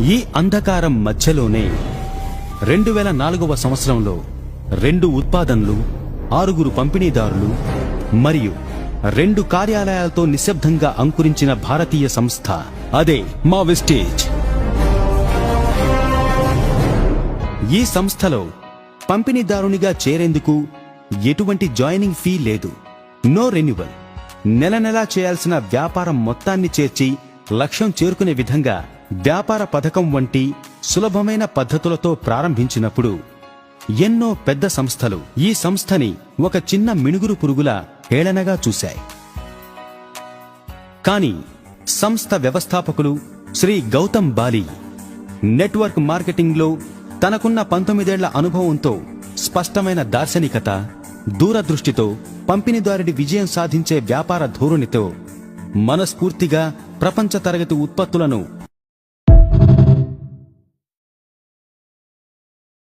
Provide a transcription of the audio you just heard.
ఈ అంధకారం మధ్యలోనే 2004వ సంవత్సరంలో 2 ఉత్పాదనలు, 6 పంపిణీదారులు మరియు 2 కార్యాలయాలతో నిశ్శబ్దంగా అంకురించిన భారతీయ సంస్థ అదే మా వెస్టేజ్. ఈ సంస్థలో పంపిణీదారునిగా చేరేందుకు ఎటువంటి జాయినింగ్ ఫీ లేదు, నో రెన్యువల్. నెల నెలా చేయాల్సిన వ్యాపారం మొత్తాన్ని చేర్చి లక్ష్యం చేరుకునే విధంగా వ్యాపార పథకం వంటి సులభమైన పద్ధతులతో ప్రారంభించినప్పుడు ఎన్నో పెద్ద సంస్థలు ఈ సంస్థని ఒక చిన్న మిణుగురు పురుగులా హేళనగా చూశాయి. కాని సంస్థ వ్యవస్థాపకులు శ్రీ గౌతమ్ బాలి నెట్వర్క్ మార్కెటింగ్లో తనకున్న 19 ఏళ్ల అనుభవంతో, స్పష్టమైన దార్శనికత, దూరదృష్టితో, పంపిణీదారుడి విజయం సాధించే వ్యాపార ధోరణితో మనస్ఫూర్తిగా ప్రపంచ తరగతి ఉత్పత్తులను